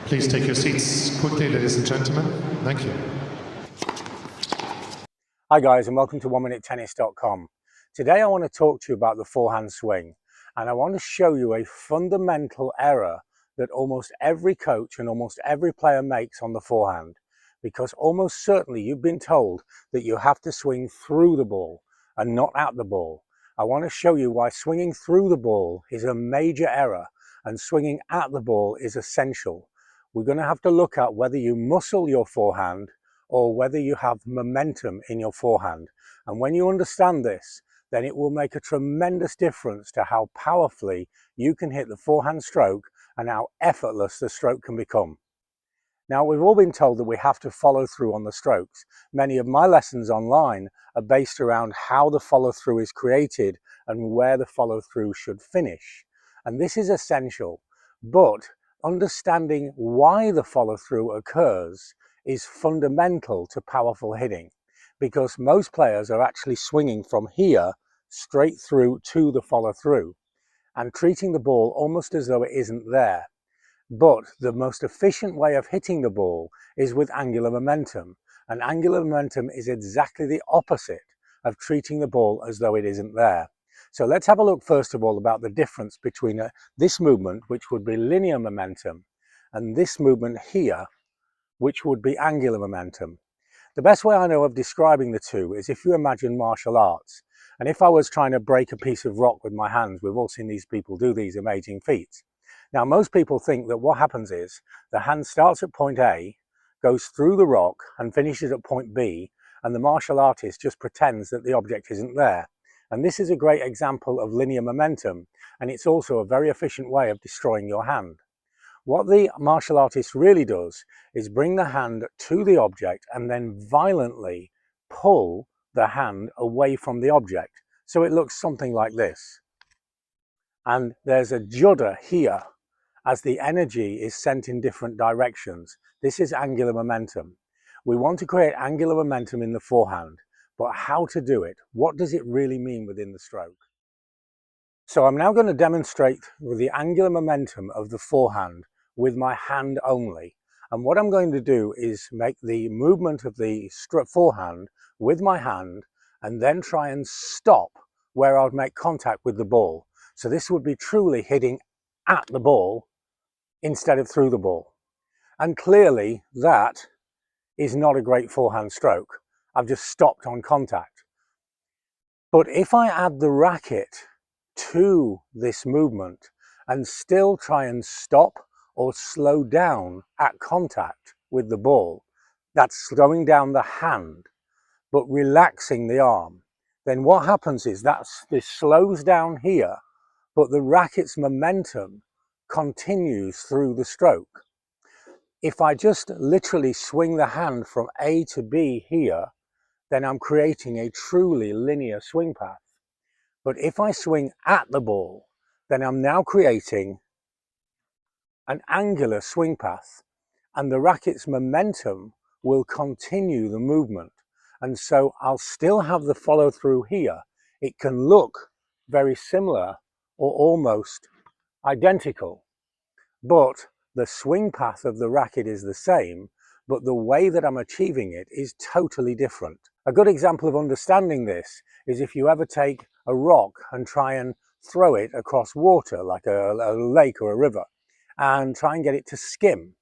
Please take your seats quickly, ladies and gentlemen. Thank you. Hi guys, and welcome to 1minutetennis.com. Today I want to talk to you about the forehand swing, and I want to show you a fundamental error that almost every coach and almost every player makes on the forehand, because almost certainly you've been told that you have to swing through the ball and not at the ball. I want to show you why swinging through the ball is a major error and swinging at the ball is essential. We're going to have to look at whether you muscle your forehand or whether you have momentum in your forehand. And when you understand this, then it will make a tremendous difference to how powerfully you can hit the forehand stroke and how effortless the stroke can become. Now, we've all been told that we have to follow through on the strokes. Many of my lessons online are based around how the follow through is created and where the follow through should finish. And this is essential, but understanding why the follow through occurs is fundamental to powerful hitting, because most players are actually swinging from here straight through to the follow through and treating the ball almost as though it isn't there. But the most efficient way of hitting the ball is with angular momentum, and angular momentum is exactly the opposite of treating the ball as though it isn't there. So let's have a look first of all about the difference between this movement, which would be linear momentum, and this movement here, which would be angular momentum. The best way I know of describing the two is if you imagine martial arts, and if I was trying to break a piece of rock with my hands, we've all seen these people do these amazing feats. Now, most people think that what happens is the hand starts at point A, goes through the rock and finishes at point B, and the martial artist just pretends that the object isn't there. And this is a great example of linear momentum, and it's also a very efficient way of destroying your hand. What the martial artist really does is bring the hand to the object and then violently pull the hand away from the object. So it looks something like this. And there's a judder here as the energy is sent in different directions. This is angular momentum. We want to create angular momentum in the forehand, but how to do it? What does it really mean within the stroke? So I'm now going to demonstrate with the angular momentum of the forehand with my hand only. And what I'm going to do is make the movement of the forehand with my hand and then try and stop where I would make contact with the ball. So this would be truly hitting at the ball instead of through the ball. And clearly that is not a great forehand stroke. I've just stopped on contact. But if I add the racket to this movement and still try and stop or slow down at contact with the ball, that's slowing down the hand but relaxing the arm, then what happens is this slows down here, but the racket's momentum continues through the stroke. If I just literally swing the hand from A to B here, then I'm creating a truly linear swing path. But if I swing at the ball, then I'm now creating an angular swing path, and the racket's momentum will continue the movement. And so I'll still have the follow through here. It can look very similar or almost identical, but the swing path of the racket is the same, but the way that I'm achieving it is totally different. A good example of understanding this is if you ever take a rock and try and throw it across water, like a lake or a river, and try and get it to skim.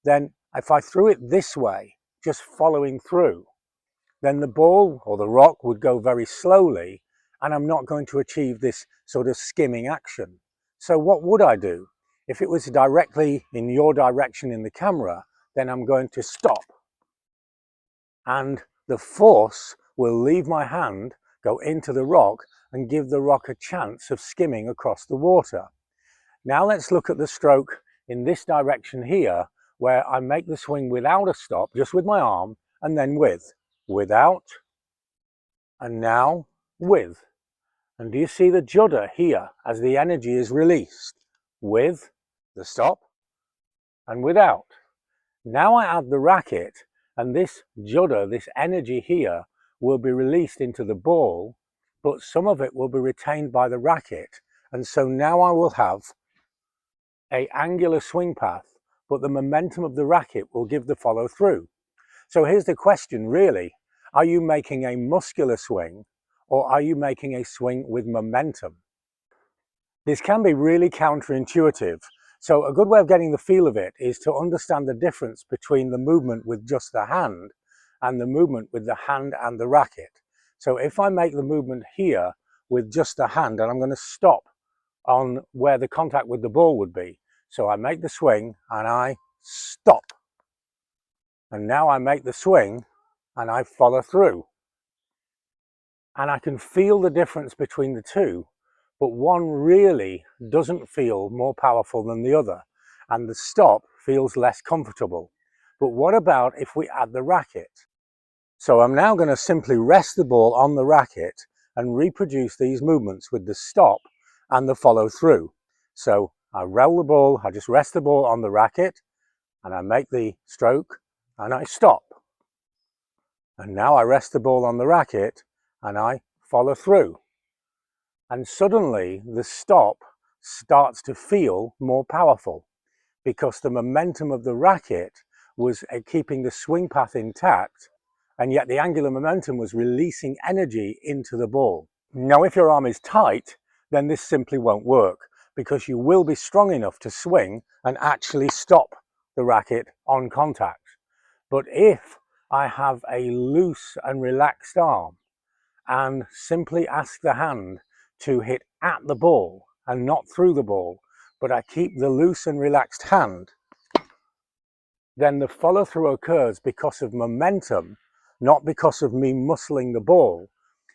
Then if I threw it this way, just following through, then the ball or the rock would go very slowly, and I'm not going to achieve this sort of skimming action. So what would I do? If it was directly in your direction in the camera, then I'm going to stop. And the force will leave my hand, go into the rock, and give the rock a chance of skimming across the water. Now let's look at the stroke in this direction here, where I make the swing without a stop, just with my arm, and then without, and now with. And do you see the judder here as the energy is released? With the stop and without. Now I add the racket, and this judder, this energy here, will be released into the ball, but some of it will be retained by the racket. And so now I will have an angular swing path, but the momentum of the racket will give the follow through. So here's the question really, are you making a muscular swing or are you making a swing with momentum? This can be really counterintuitive, so a good way of getting the feel of it is to understand the difference between the movement with just the hand and the movement with the hand and the racket. So if I make the movement here with just the hand, and I'm going to stop on where the contact with the ball would be. So I make the swing and I stop. And now I make the swing and I follow through. And I can feel the difference between the two, but one really doesn't feel more powerful than the other, and the stop feels less comfortable. But what about if we add the racket? So I'm now going to simply rest the ball on the racket and reproduce these movements with the stop and the follow through. So I roll the ball, I just rest the ball on the racket and I make the stroke and I stop. And now I rest the ball on the racket and I follow through. And suddenly the stop starts to feel more powerful because the momentum of the racket was keeping the swing path intact, and yet the angular momentum was releasing energy into the ball. Now if your arm is tight, then this simply won't work because you will be strong enough to swing and actually stop the racket on contact. But if I have a loose and relaxed arm and simply ask the hand to hit at the ball and not through the ball, but I keep the loose and relaxed hand, then the follow through occurs because of momentum, not because of me muscling the ball,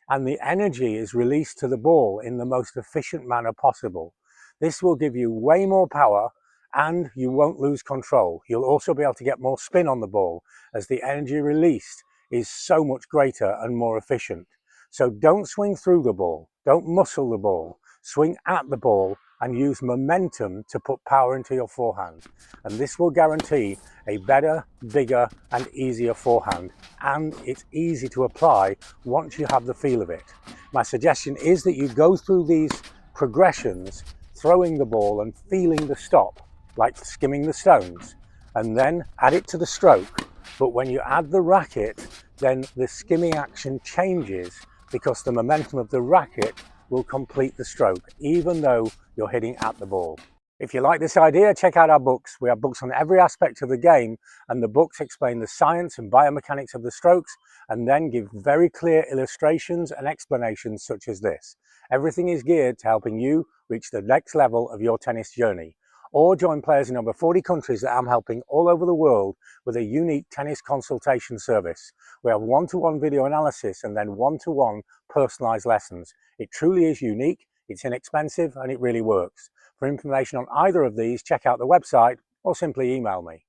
and the energy is released to the ball in the most efficient manner possible. This will give you way more power and you won't lose control. You'll also be able to get more spin on the ball as the energy released is so much greater and more efficient. So don't swing through the ball, don't muscle the ball, swing at the ball and use momentum to put power into your forehand. And this will guarantee a better, bigger and easier forehand. And it's easy to apply once you have the feel of it. My suggestion is that you go through these progressions, throwing the ball and feeling the stop, like skimming the stones, and then add it to the stroke. But when you add the racket, then the skimming action changes because the momentum of the racket will complete the stroke, even though you're hitting at the ball. If you like this idea, check out our books. We have books on every aspect of the game, and the books explain the science and biomechanics of the strokes and then give very clear illustrations and explanations such as this. Everything is geared to helping you reach the next level of your tennis journey. Or join players in over 40 countries that I'm helping all over the world with a unique tennis consultation service. We have one-to-one video analysis and then one-to-one personalized lessons. It truly is unique, it's inexpensive, and it really works. For information on either of these, check out the website or simply email me.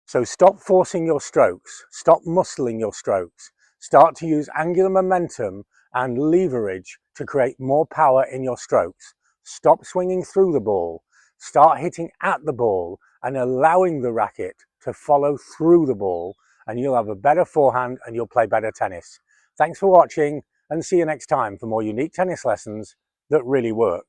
So stop forcing your strokes, stop muscling your strokes, start to use angular momentum and leverage to create more power in your strokes. Stop swinging through the ball, start hitting at the ball and allowing the racket to follow through the ball, and you'll have a better forehand and you'll play better tennis. Thanks for watching and see you next time for more unique tennis lessons that really work.